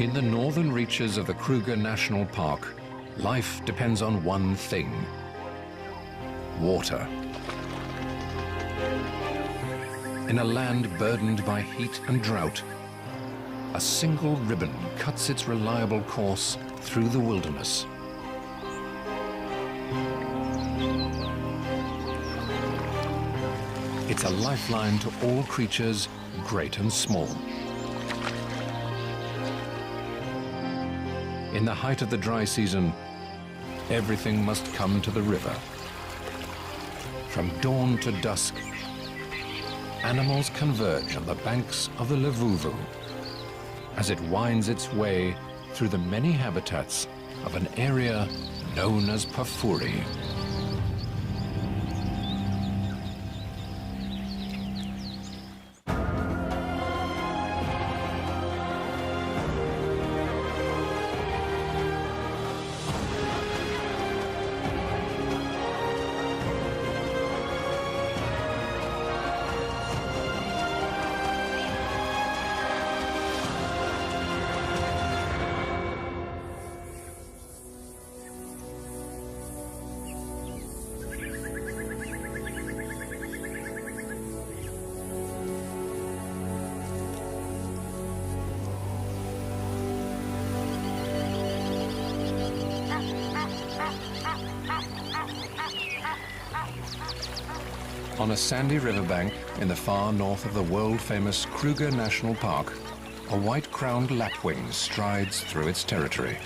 In the northern reaches of the Kruger National Park, life depends on one thing: water. In a land burdened by heat and drought, a single ribbon cuts its reliable course through the wilderness. It's a lifeline to all creatures, great and small. In the height of the dry season, everything must come to the river. From dawn to dusk, animals converge on the banks of the Luvuvu as it winds its way through the many habitats of an area known as Pafuri. On a sandy riverbank in the far north of the world-famous Kruger National Park, a white-crowned lapwing strides through its territory.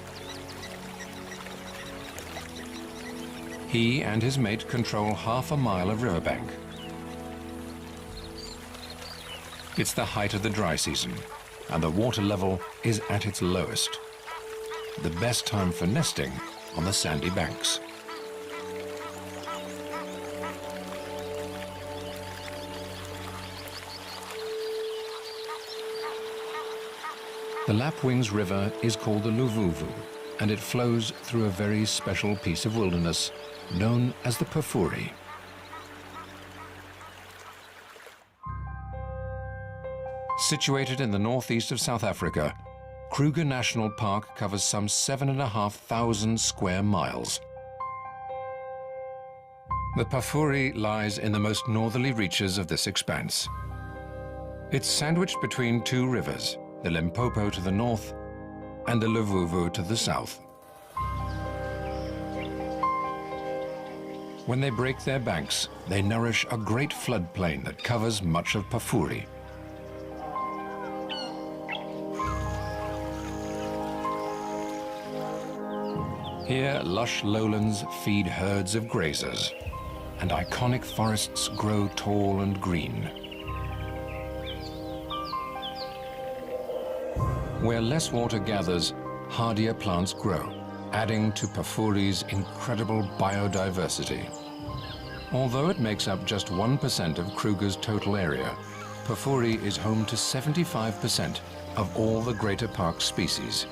He and his mate control half a mile of riverbank. It's the height of the dry season, and the water level is at its lowest. The best time for nesting on the sandy banks. The Lapwings River is called the Luvuvu, and it flows through a very special piece of wilderness known as the Pafuri. Situated in the northeast of South Africa, Kruger National Park covers some 7,500 square miles. The Pafuri lies in the most northerly reaches of this expanse. It's sandwiched between two rivers, the Limpopo to the north and the Luvuvu to the south. When they break their banks, they nourish a great floodplain that covers much of Pafuri. Here, lush lowlands feed herds of grazers, and iconic forests grow tall and green. Where less water gathers, hardier plants grow, adding to Pafuri's incredible biodiversity. Although it makes up just 1% of Kruger's total area, Pafuri is home to 75% of all the Greater Park species.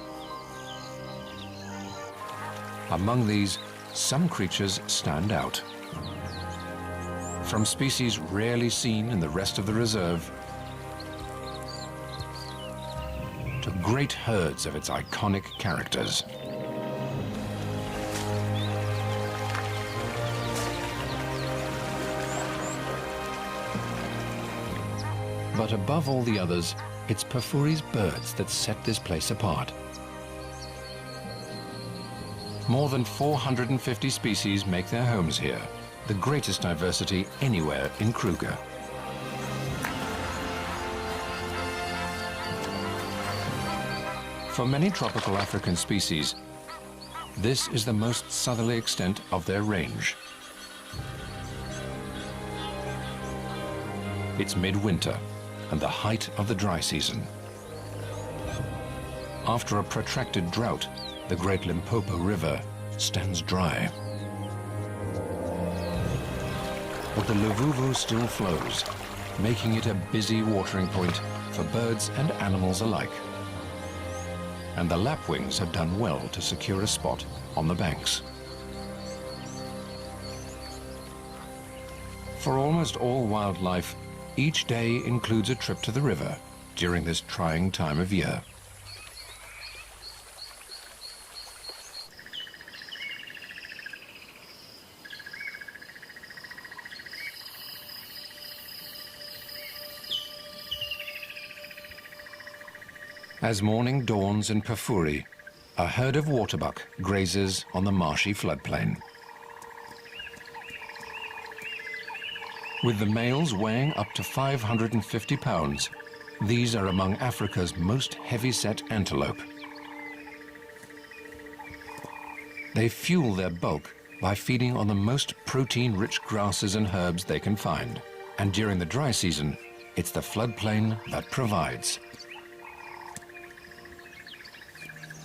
Among these, some creatures stand out. From species rarely seen in the rest of the reserve, to great herds of its iconic characters. But above all the others, it's Pafuri's birds that set this place apart. More than 450 species make their homes here, the greatest diversity anywhere in Kruger. For many tropical African species, this is the most southerly extent of their range. It's midwinter and the height of the dry season. After a protracted drought, the Great Limpopo River stands dry. But the Luvuvu still flows, making it a busy watering point for birds and animals alike. And the lapwings have done well to secure a spot on the banks. For almost all wildlife, each day includes a trip to the river during this trying time of year. As morning dawns in Pafuri, a herd of waterbuck grazes on the marshy floodplain. With the males weighing up to 550 pounds, these are among Africa's most heavy-set antelope. They fuel their bulk by feeding on the most protein-rich grasses and herbs they can find. And during the dry season, it's the floodplain that provides.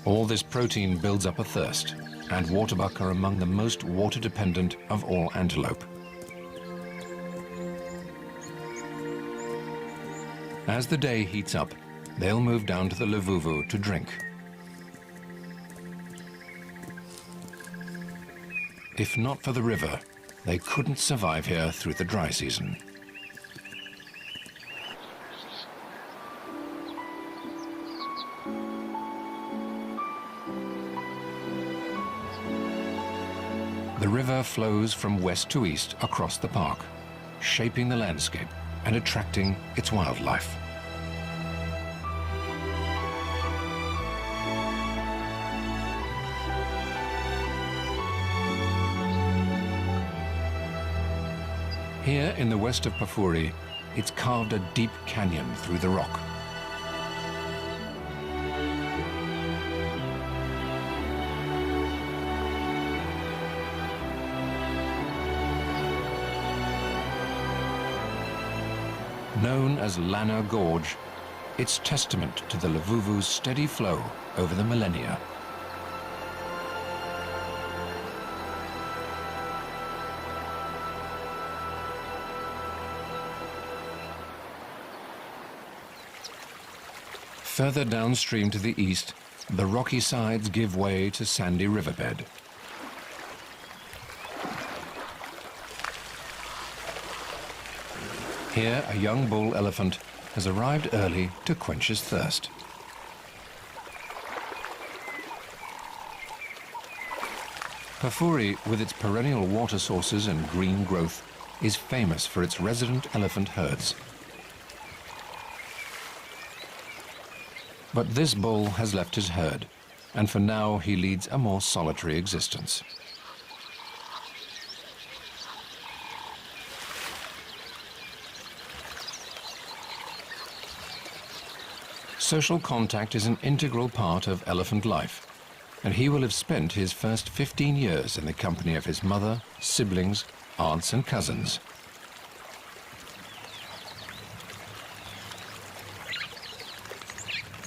All this protein builds up a thirst, and waterbuck are among the most water-dependent of all antelope. As the day heats up, they'll move down to the Luvuvu to drink. If not for the river, they couldn't survive here through the dry season. The river flows from west to east across the park, shaping the landscape and attracting its wildlife. Here in the west of Pafuri, it's carved a deep canyon through the rock. Known as Lana Gorge, it's testament to the Luvuvu's steady flow over the millennia. Further downstream to the east, the rocky sides give way to sandy riverbed. Here, a young bull elephant has arrived early to quench his thirst. Pafuri, with its perennial water sources and green growth, is famous for its resident elephant herds. But this bull has left his herd, and for now he leads a more solitary existence. Social contact is an integral part of elephant life, and he will have spent his first 15 years in the company of his mother, siblings, aunts and cousins.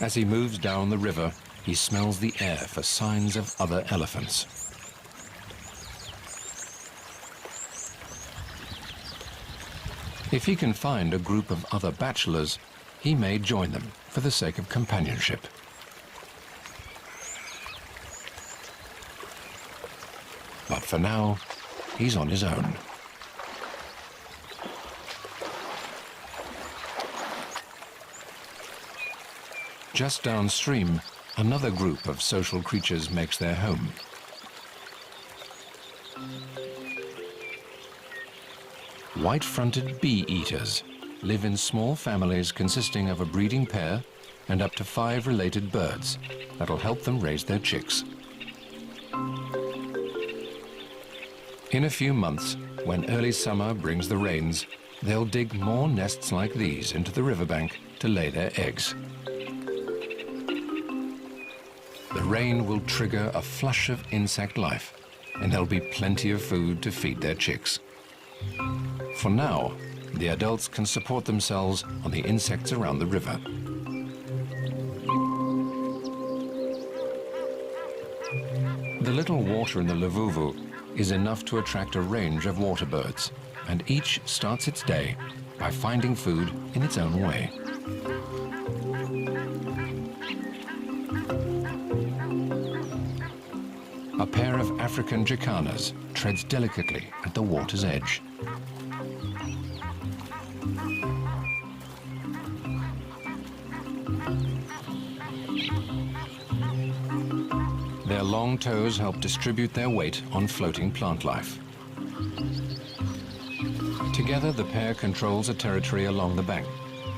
As he moves down the river, he smells the air for signs of other elephants. If he can find a group of other bachelors, he may join them for the sake of companionship. But for now, he's on his own. Just downstream, another group of social creatures makes their home. White-fronted bee-eaters live in small families consisting of a breeding pair and up to 5 related birds that'll help them raise their chicks. In a few months, when early summer brings the rains, they'll dig more nests like these into the riverbank to lay their eggs. The rain will trigger a flush of insect life, and there'll be plenty of food to feed their chicks. For now, the adults can support themselves on the insects around the river. The little water in the Luvuvu is enough to attract a range of water birds, and each starts its day by finding food in its own way. A pair of African jacanas treads delicately at the water's edge. Their long toes help distribute their weight on floating plant life. Together, the pair controls a territory along the bank,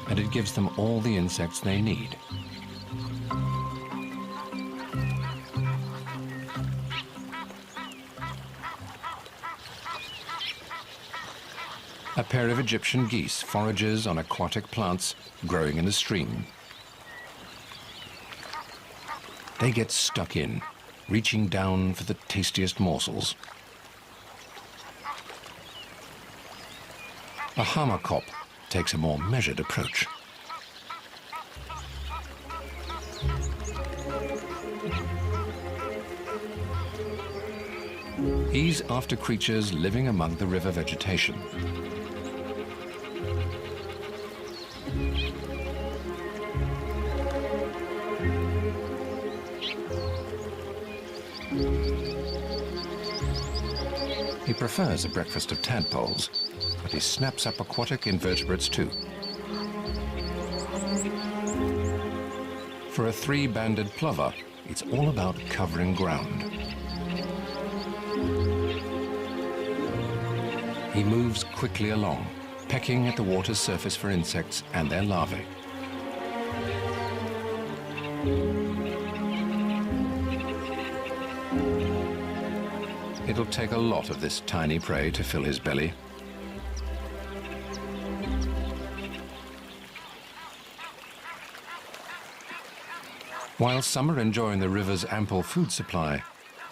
and it gives them all the insects they need. A pair of Egyptian geese forages on aquatic plants growing in a stream. They get stuck in, reaching down for the tastiest morsels. A hamarkop takes a more measured approach. He's after creatures living among the river vegetation. He prefers a breakfast of tadpoles, but he snaps up aquatic invertebrates too. For a three-banded plover, it's all about covering ground. He moves quickly along, pecking at the water's surface for insects and their larvae. It'll take a lot of this tiny prey to fill his belly. While some are enjoying the river's ample food supply,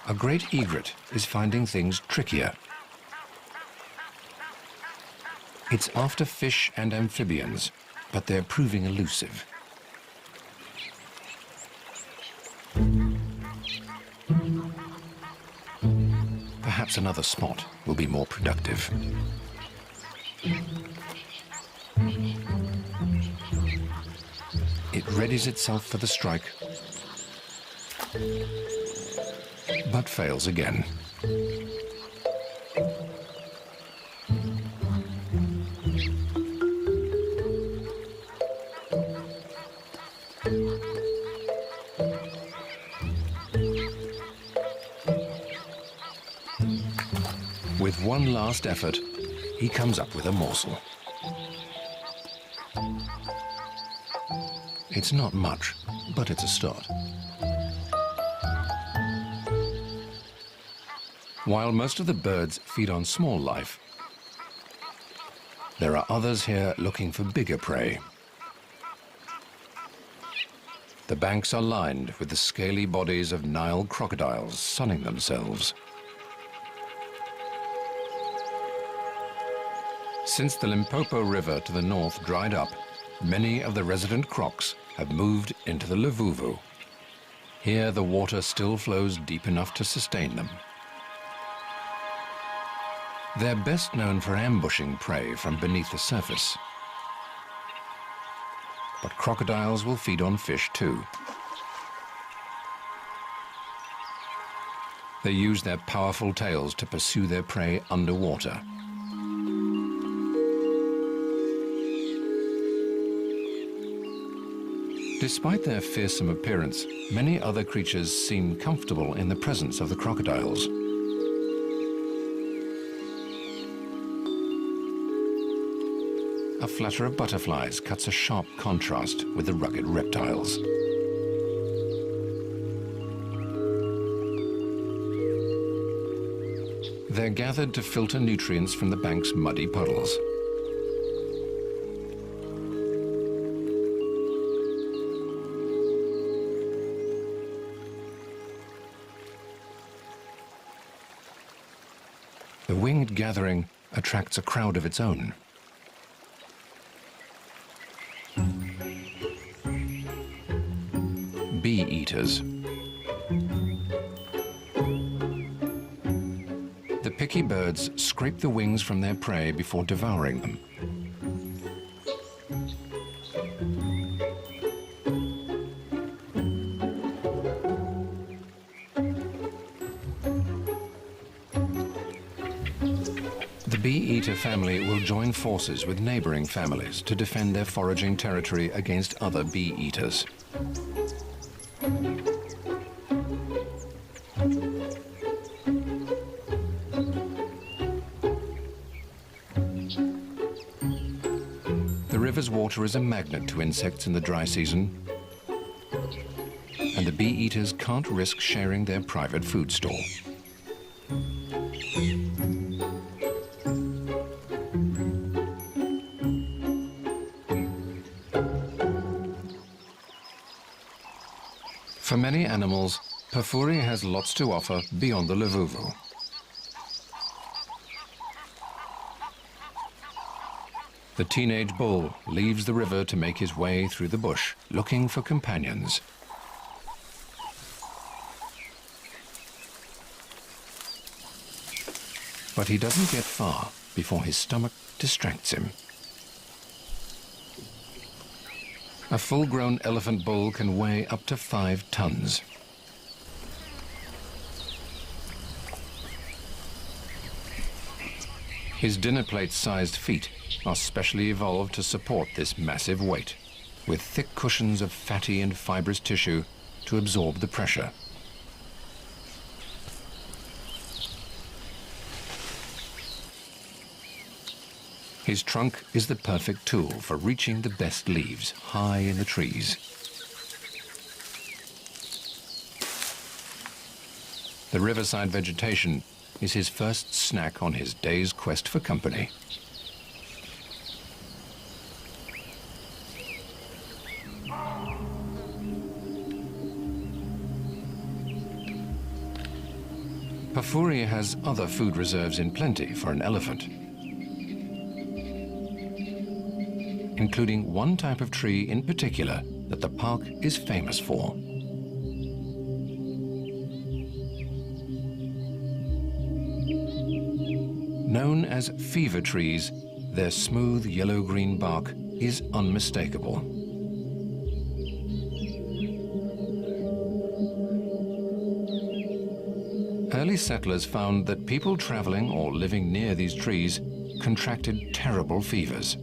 a great egret is finding things trickier. It's after fish and amphibians, but they're proving elusive. Perhaps another spot will be more productive. It readies itself for the strike, but fails again. With one last effort, he comes up with a morsel. It's not much, but it's a start. While most of the birds feed on small life, there are others here looking for bigger prey. The banks are lined with the scaly bodies of Nile crocodiles sunning themselves. Since the Limpopo River to the north dried up, many of the resident crocs have moved into the Luvuvu. Here the water still flows deep enough to sustain them. They're best known for ambushing prey from beneath the surface. But crocodiles will feed on fish too. They use their powerful tails to pursue their prey underwater. Despite their fearsome appearance, many other creatures seem comfortable in the presence of the crocodiles. A flutter of butterflies cuts a sharp contrast with the rugged reptiles. They're gathered to filter nutrients from the bank's muddy puddles. The winged gathering attracts a crowd of its own. Bee eaters. The picky birds scrape the wings from their prey before devouring them. The bee-eater family will join forces with neighboring families to defend their foraging territory against other bee-eaters. The river's water is a magnet to insects in the dry season, and the bee-eaters can't risk sharing their private food store. For many animals, Pafuri has lots to offer beyond the Luvuvu. The teenage bull leaves the river to make his way through the bush, looking for companions. But he doesn't get far before his stomach distracts him. A full-grown elephant bull can weigh up to 5 tons. His dinner plate-sized feet are specially evolved to support this massive weight, with thick cushions of fatty and fibrous tissue to absorb the pressure. His trunk is the perfect tool for reaching the best leaves high in the trees. The riverside vegetation is his first snack on his day's quest for company. Pafuri has other food reserves in plenty for an elephant, including one type of tree in particular that the park is famous for. Known as fever trees, their smooth yellow-green bark is unmistakable. Early settlers found that people traveling or living near these trees contracted terrible fevers.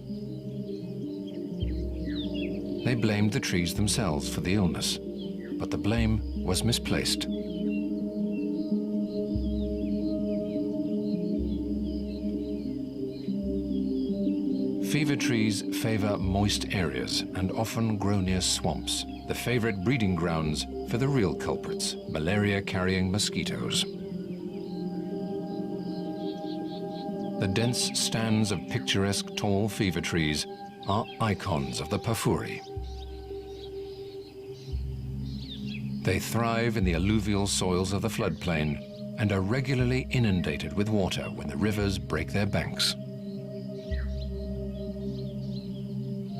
They blamed the trees themselves for the illness, but the blame was misplaced. Fever trees favor moist areas and often grow near swamps, the favorite breeding grounds for the real culprits, malaria-carrying mosquitoes. The dense stands of picturesque tall fever trees are icons of the Pafuri. They thrive in the alluvial soils of the floodplain and are regularly inundated with water when the rivers break their banks.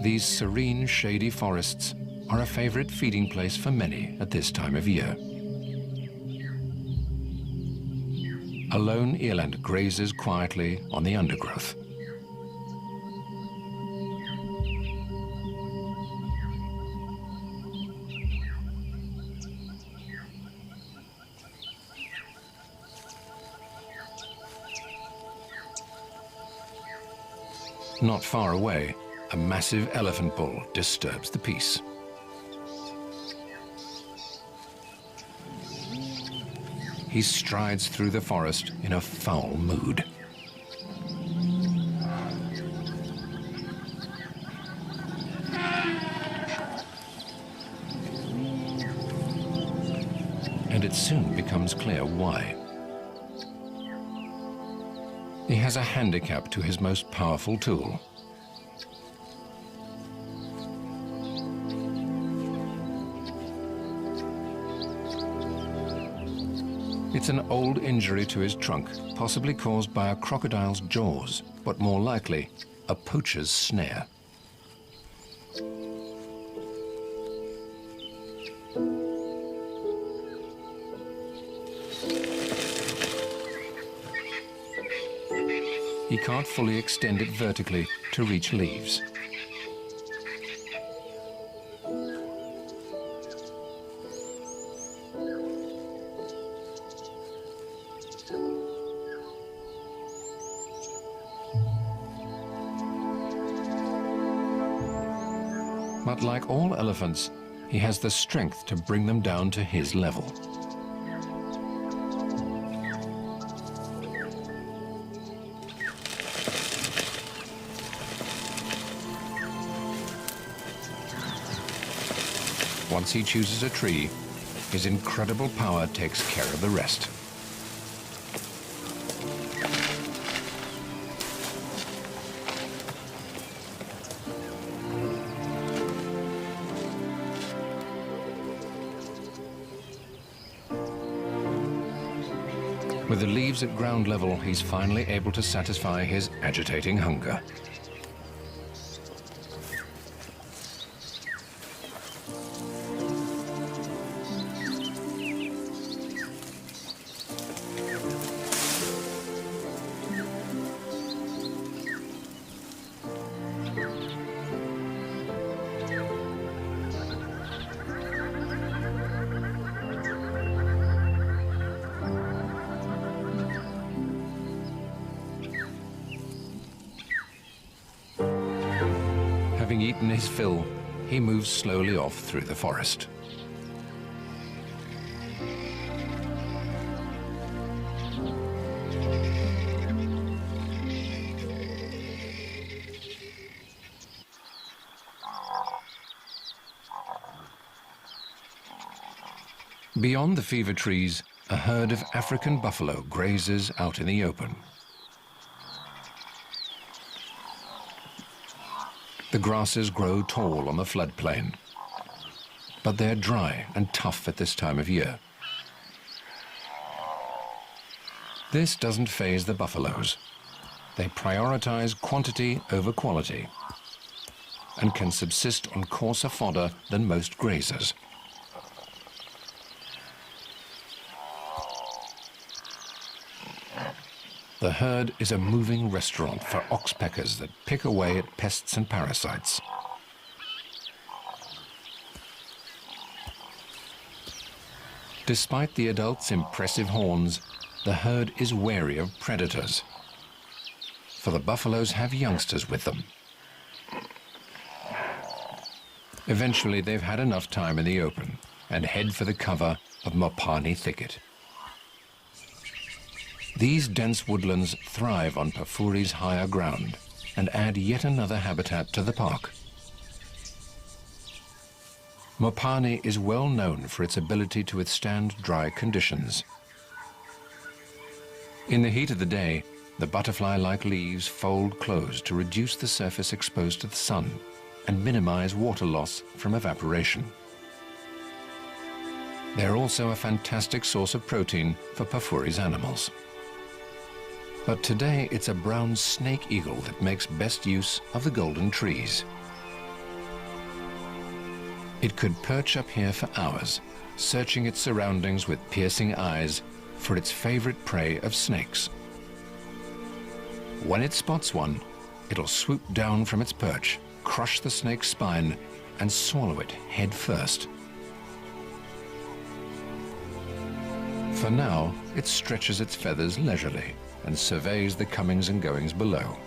These serene, shady forests are a favorite feeding place for many at this time of year. A lone eland grazes quietly on the undergrowth. Not far away, a massive elephant bull disturbs the peace. He strides through the forest in a foul mood. And it soon becomes clear why. He has a handicap to his most powerful tool. It's an old injury to his trunk, possibly caused by a crocodile's jaws, but more likely, a poacher's snare. He can't fully extend it vertically to reach leaves. But like all elephants, he has the strength to bring them down to his level. Once he chooses a tree, his incredible power takes care of the rest. With the leaves at ground level, he's finally able to satisfy his agitating hunger. Having eaten his fill, he moves slowly off through the forest. Beyond the fever trees, a herd of African buffalo grazes out in the open. The grasses grow tall on the floodplain, but they're dry and tough at this time of year. This doesn't faze the buffaloes. They prioritize quantity over quality and can subsist on coarser fodder than most grazers. The herd is a moving restaurant for oxpeckers that pick away at pests and parasites. Despite the adults' impressive horns, the herd is wary of predators, for the buffaloes have youngsters with them. Eventually, they've had enough time in the open and head for the cover of Mopani thicket. These dense woodlands thrive on Pafuri's higher ground and add yet another habitat to the park. Mopani is well known for its ability to withstand dry conditions. In the heat of the day, the butterfly-like leaves fold close to reduce the surface exposed to the sun and minimize water loss from evaporation. They're also a fantastic source of protein for Pafuri's animals. But today it's a brown snake eagle that makes best use of the golden trees. It could perch up here for hours, searching its surroundings with piercing eyes for its favorite prey of snakes. When it spots one, it'll swoop down from its perch, crush the snake's spine, and swallow it head first. For now, it stretches its feathers leisurely and surveys the comings and goings below.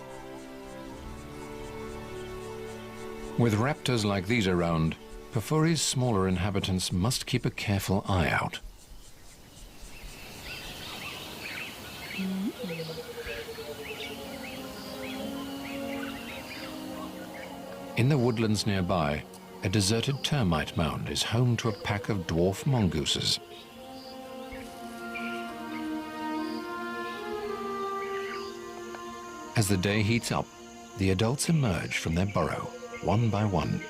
With raptors like these around, Pafuri's smaller inhabitants must keep a careful eye out. In the woodlands nearby, a deserted termite mound is home to a pack of dwarf mongooses. As the day heats up, the adults emerge from their burrow, one by one.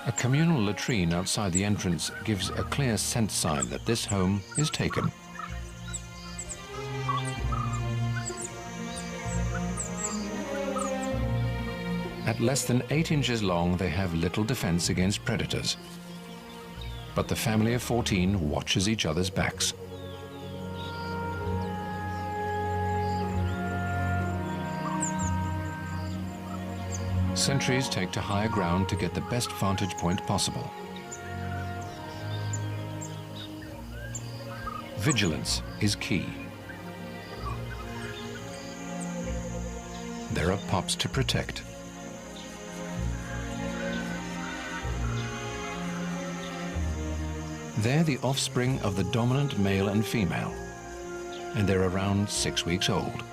A communal latrine outside the entrance gives a clear scent sign that this home is taken. At less than 8 inches long, they have little defense against predators. But the family of 14 watches each other's backs. Sentries take to higher ground to get the best vantage point possible. Vigilance is key. There are pups to protect. They're the offspring of the dominant male and female, and they're around 6 weeks old.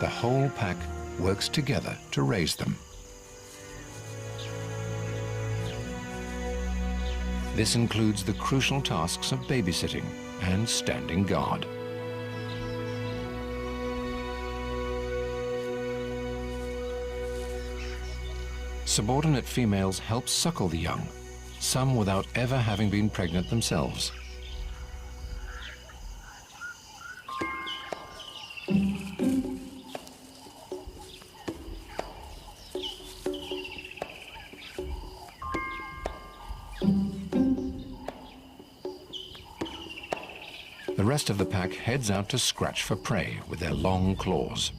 The whole pack works together to raise them. This includes the crucial tasks of babysitting and standing guard. Subordinate females help suckle the young, some without ever having been pregnant themselves. The rest of the pack heads out to scratch for prey with their long claws.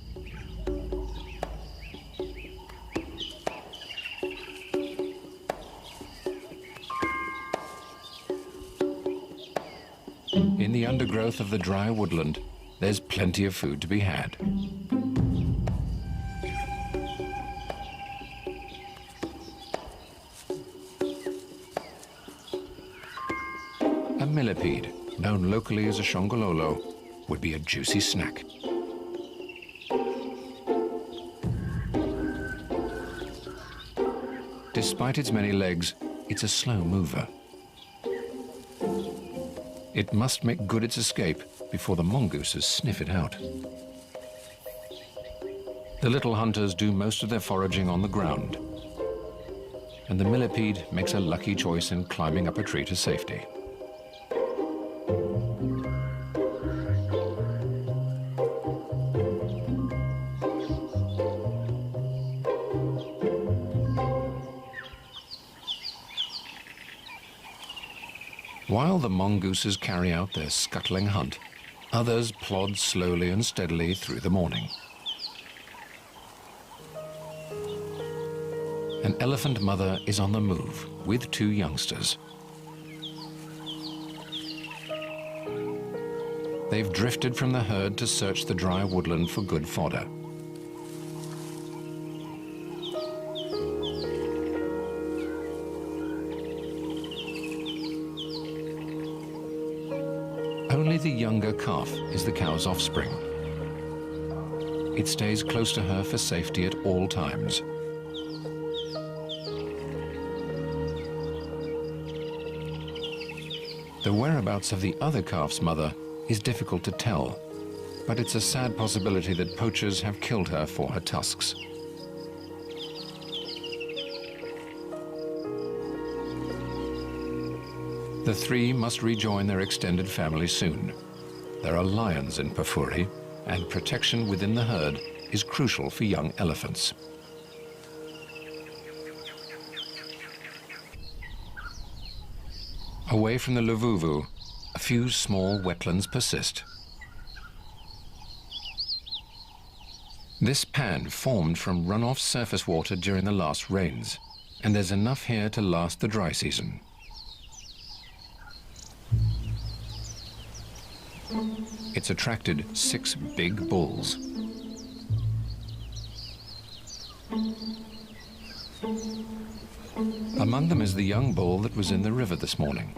In the undergrowth of the dry woodland, there's plenty of food to be had. A millipede, known locally as a shongololo, would be a juicy snack. Despite its many legs, it's a slow mover. It must make good its escape before the mongooses sniff it out. The little hunters do most of their foraging on the ground, and the millipede makes a lucky choice in climbing up a tree to safety. While the mongooses carry out their scuttling hunt, others plod slowly and steadily through the morning. An elephant mother is on the move with 2 youngsters. They've drifted from the herd to search the dry woodland for good fodder. Only the younger calf is the cow's offspring. It stays close to her for safety at all times. The whereabouts of the other calf's mother is difficult to tell, but it's a sad possibility that poachers have killed her for her tusks. The 3 must rejoin their extended family soon. There are lions in Pafuri, and protection within the herd is crucial for young elephants. Away from the Luvuvu, a few small wetlands persist. This pan formed from runoff surface water during the last rains, and there's enough here to last the dry season. It's attracted 6 big bulls. Among them is the young bull that was in the river this morning.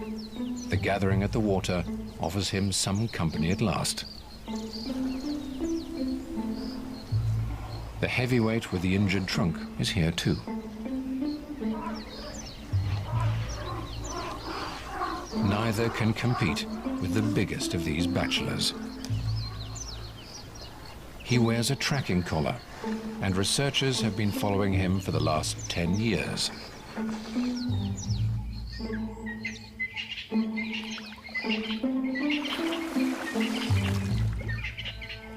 The gathering at the water offers him some company at last. The heavyweight with the injured trunk is here too. Neither can compete with the biggest of these bachelors. He wears a tracking collar, and researchers have been following him for the last 10 years.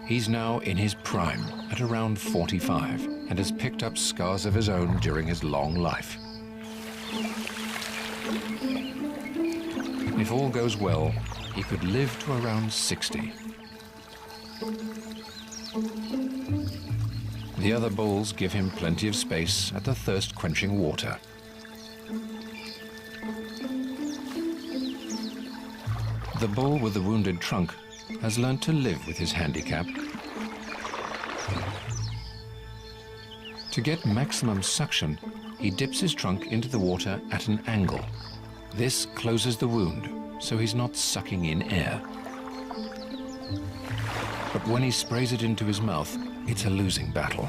He's now in his prime, at around 45, and has picked up scars of his own during his long life. If all goes well, he could live to around 60. The other bulls give him plenty of space at the thirst-quenching water. The bull with the wounded trunk has learned to live with his handicap. To get maximum suction, he dips his trunk into the water at an angle. This closes the wound, so he's not sucking in air. But when he sprays it into his mouth, it's a losing battle.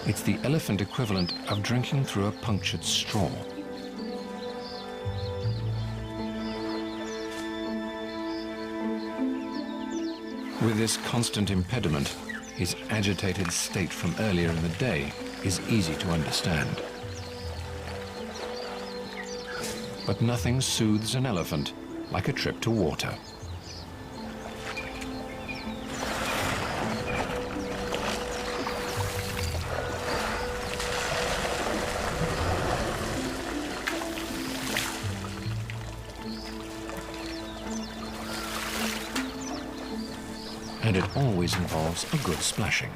It's the elephant equivalent of drinking through a punctured straw. With this constant impediment, his agitated state from earlier in the day is easy to understand. But nothing soothes an elephant like a trip to water. And it always involves a good splashing.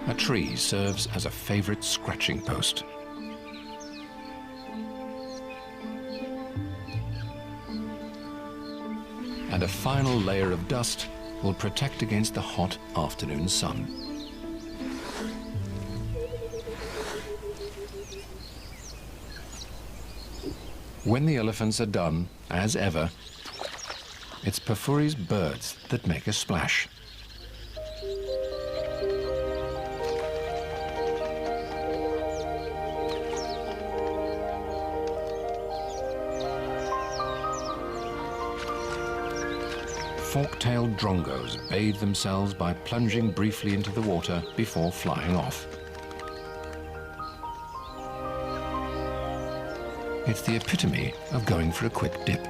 A tree serves as a favorite scratching post. And a final layer of dust will protect against the hot afternoon sun. When the elephants are done, as ever, it's Pafuri's birds that make a splash. Fork-tailed drongos bathe themselves by plunging briefly into the water before flying off. It's the epitome of going for a quick dip.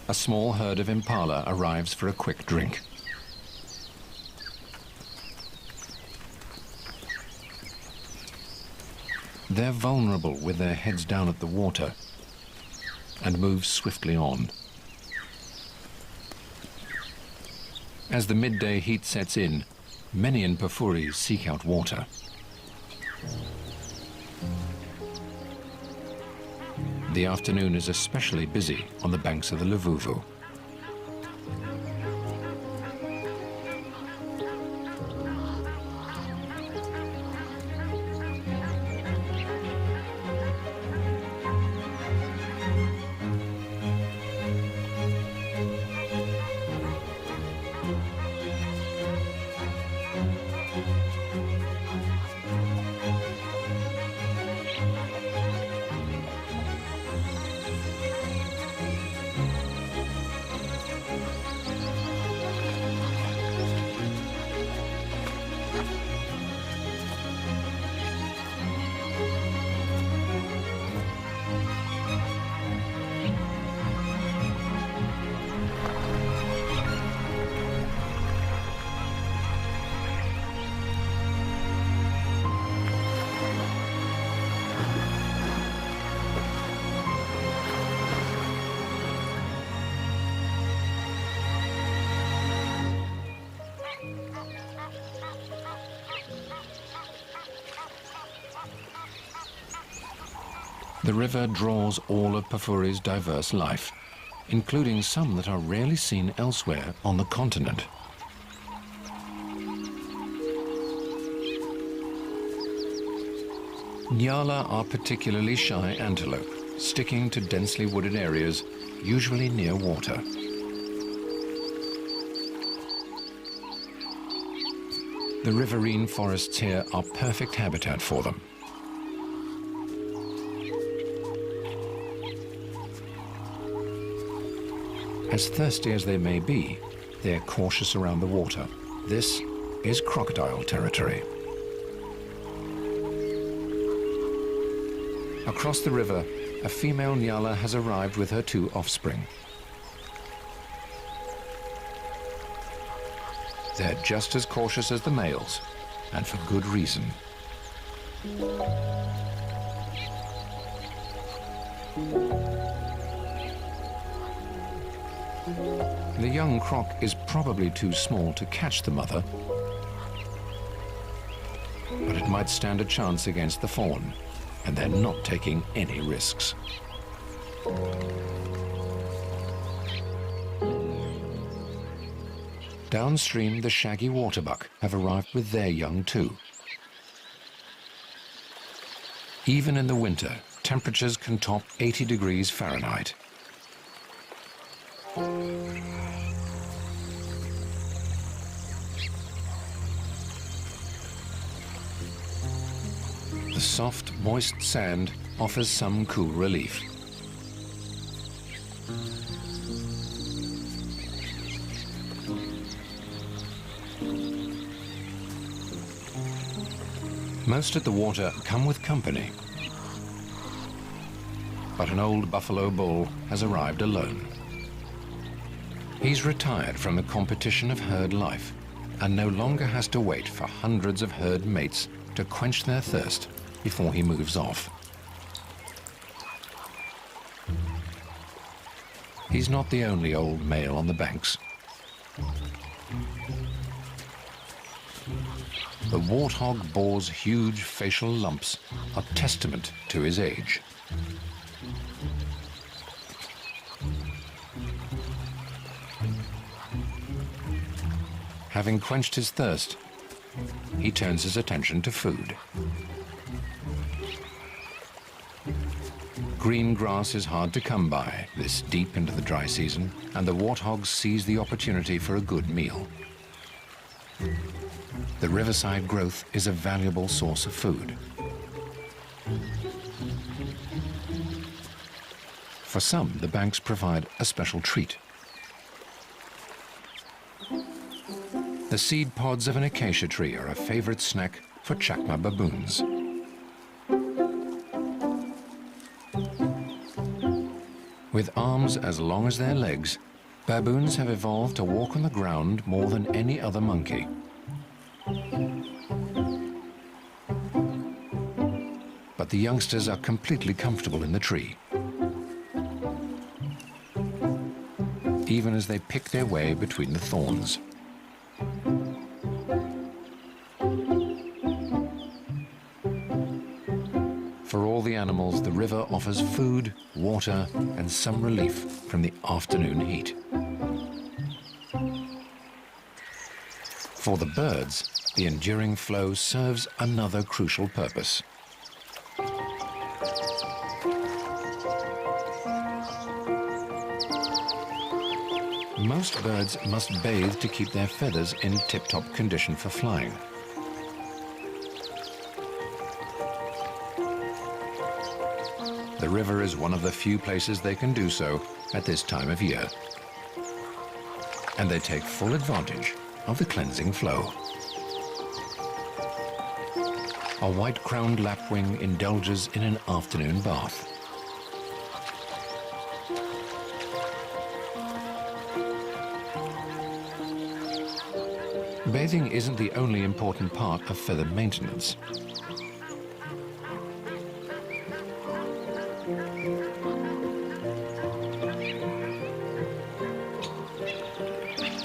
A small herd of impala arrives for a quick drink. They're vulnerable with their heads down at the water and move swiftly on. As the midday heat sets in, many in Pafuri seek out water. The afternoon is especially busy on the banks of the Luvuvu. The river draws all of Pafuri's diverse life, including some that are rarely seen elsewhere on the continent. Nyala are particularly shy antelope, sticking to densely wooded areas, usually near water. The riverine forests here are perfect habitat for them. As thirsty as they may be, they're cautious around the water. This is crocodile territory. Across the river, a female Nyala has arrived with her 2 offspring. They're just as cautious as the males, and for good reason. The young croc is probably too small to catch the mother, but it might stand a chance against the fawn, and they're not taking any risks. Downstream, the shaggy waterbuck have arrived with their young too. Even in the winter, temperatures can top 80 degrees Fahrenheit. The soft, moist sand offers some cool relief. Most of the water come with company, but an old buffalo bull has arrived alone. He's retired from the competition of herd life and no longer has to wait for hundreds of herd mates to quench their thirst before he moves off. He's not the only old male on the banks. The warthog boar's huge facial lumps are testament to his age. Having quenched his thirst, he turns his attention to food. Green grass is hard to come by this deep into the dry season, and the warthog seize the opportunity for a good meal. The riverside growth is a valuable source of food. For some, the banks provide a special treat. The seed pods of an acacia tree are a favorite snack for chacma baboons. With arms as long as their legs, baboons have evolved to walk on the ground more than any other monkey. But the youngsters are completely comfortable in the tree, even as they pick their way between the thorns. For all the animals, the river offers food, water, and some relief from the afternoon heat. For the birds, the enduring flow serves another crucial purpose. Most birds must bathe to keep their feathers in tip-top condition for flying. The river is one of the few places they can do so at this time of year. And they take full advantage of the cleansing flow. A white-crowned lapwing indulges in an afternoon bath. Bathing isn't the only important part of feather maintenance.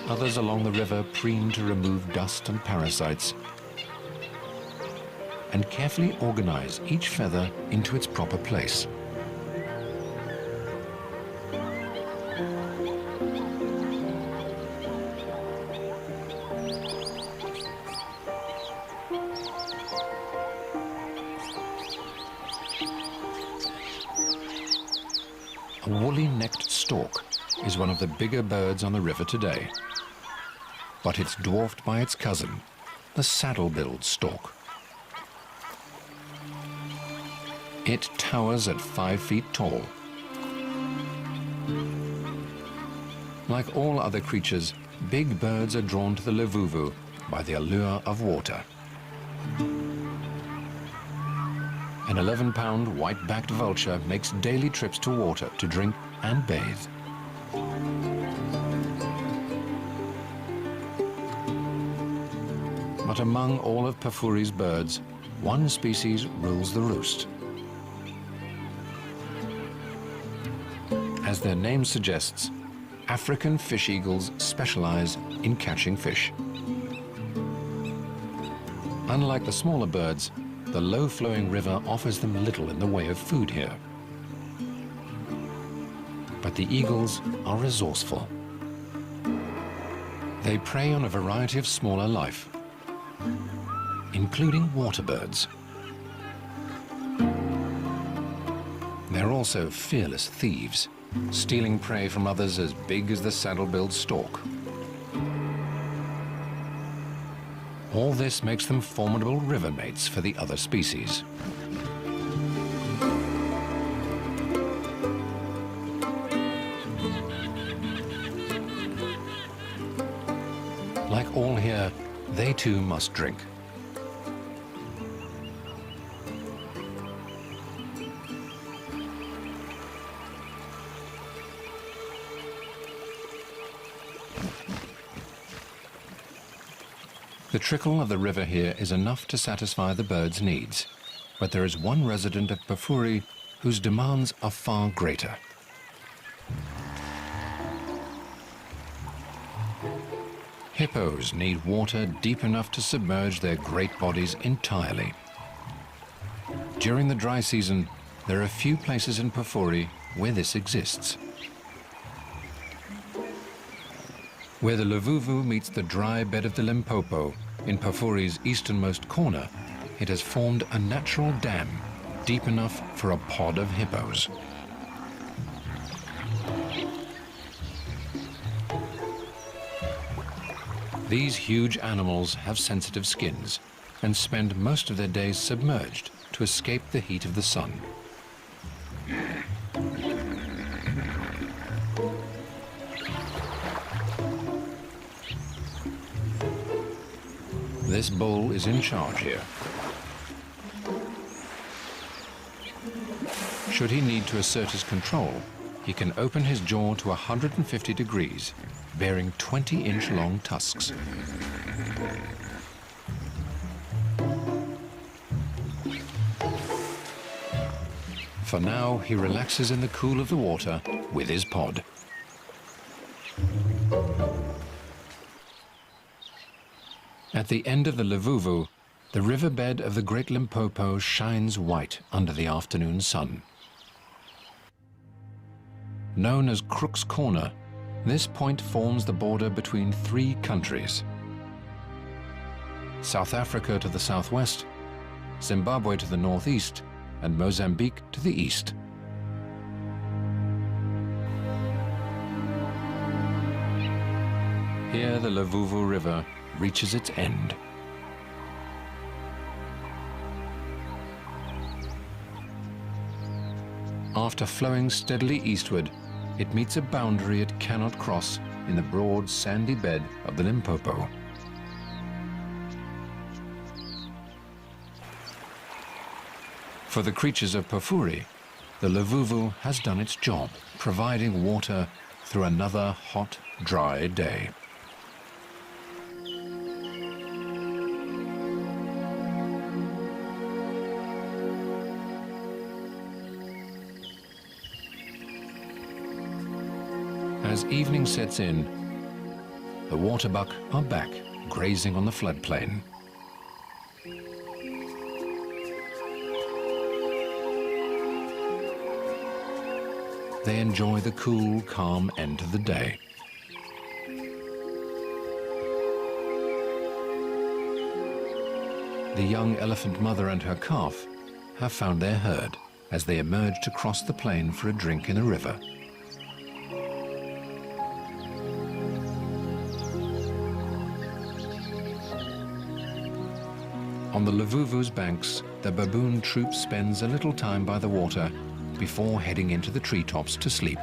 Others along the river preen to remove dust and parasites and carefully organize each feather into its proper place. A woolly-necked stork is one of the bigger birds on the river today, but it's dwarfed by its cousin, the saddle-billed stork. It towers at 5 feet tall. Like all other creatures, big birds are drawn to the Levuvu by the allure of water. An 11-pound white-backed vulture makes daily trips to water to drink and bathe. But among all of Pafuri's birds, one species rules the roost. As their name suggests, African fish eagles specialize in catching fish. Unlike the smaller birds, the low-flowing river offers them little in the way of food here. But the eagles are resourceful. They prey on a variety of smaller life, including water birds. They're also fearless thieves, stealing prey from others as big as the saddle-billed stork. All this makes them formidable river mates for the other species. Like all here, they too must drink. The trickle of the river here is enough to satisfy the birds' needs, but there is one resident of Pafuri whose demands are far greater. Hippos need water deep enough to submerge their great bodies entirely. During the dry season, there are few places in Pafuri where this exists. Where the Luvuvu meets the dry bed of the Limpopo, in Pafuri's easternmost corner, it has formed a natural dam deep enough for a pod of hippos. These huge animals have sensitive skins and spend most of their days submerged to escape the heat of the sun. This bull is in charge here. Should he need to assert his control, he can open his jaw to 150 degrees, bearing 20-inch long tusks. For now, he relaxes in the cool of the water with his pod. At the end of the Luvuvu, the riverbed of the Great Limpopo shines white under the afternoon sun. Known as Crook's Corner, this point forms the border between three countries: South Africa to the southwest, Zimbabwe to the northeast, and Mozambique to the east. Here the Luvuvu River reaches its end. After flowing steadily eastward, it meets a boundary it cannot cross in the broad sandy bed of the Limpopo. For the creatures of Pafuri, the Luvuvu has done its job, providing water through another hot, dry day. As evening sets in, the waterbuck are back, grazing on the floodplain. They enjoy the cool, calm end of the day. The young elephant mother and her calf have found their herd as they emerge to cross the plain for a drink in the river. On the Luvuvu's banks, the baboon troop spends a little time by the water before heading into the treetops to sleep.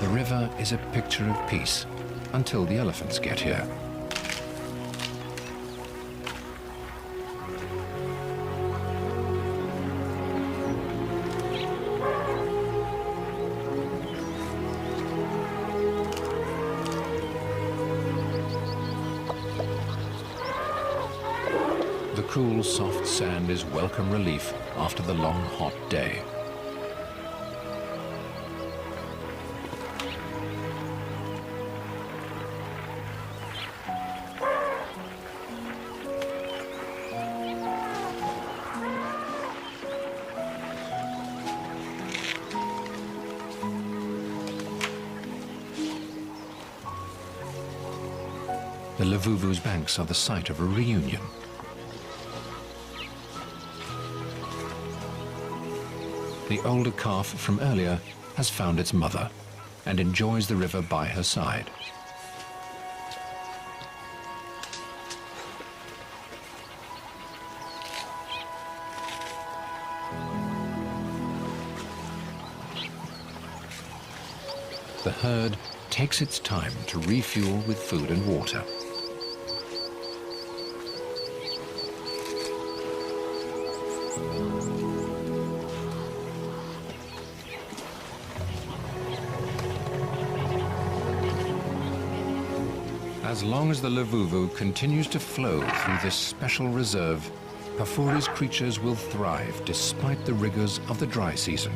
The river is a picture of peace until the elephants get here. The cool, soft sand is welcome relief after the long, hot day. The Lavuvu's banks are the site of a reunion. The older calf from earlier has found its mother and enjoys the river by her side. The herd takes its time to refuel with food and water. As long as the Lavuvu continues to flow through this special reserve, Pafuri's creatures will thrive despite the rigors of the dry season.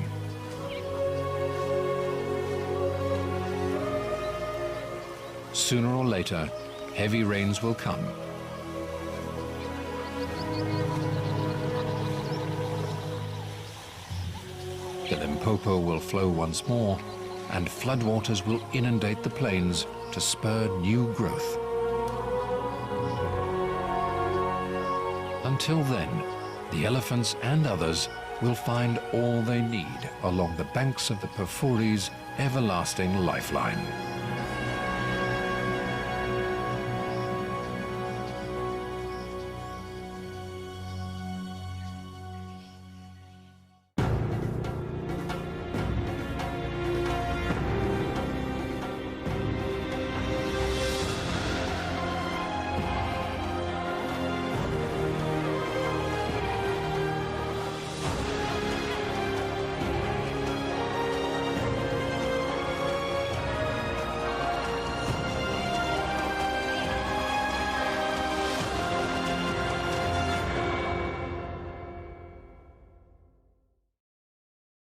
Sooner or later, heavy rains will come. The Limpopo will flow once more, and floodwaters will inundate the plains to spur new growth. Until then, the elephants and others will find all they need along the banks of the Pafuri's everlasting lifeline.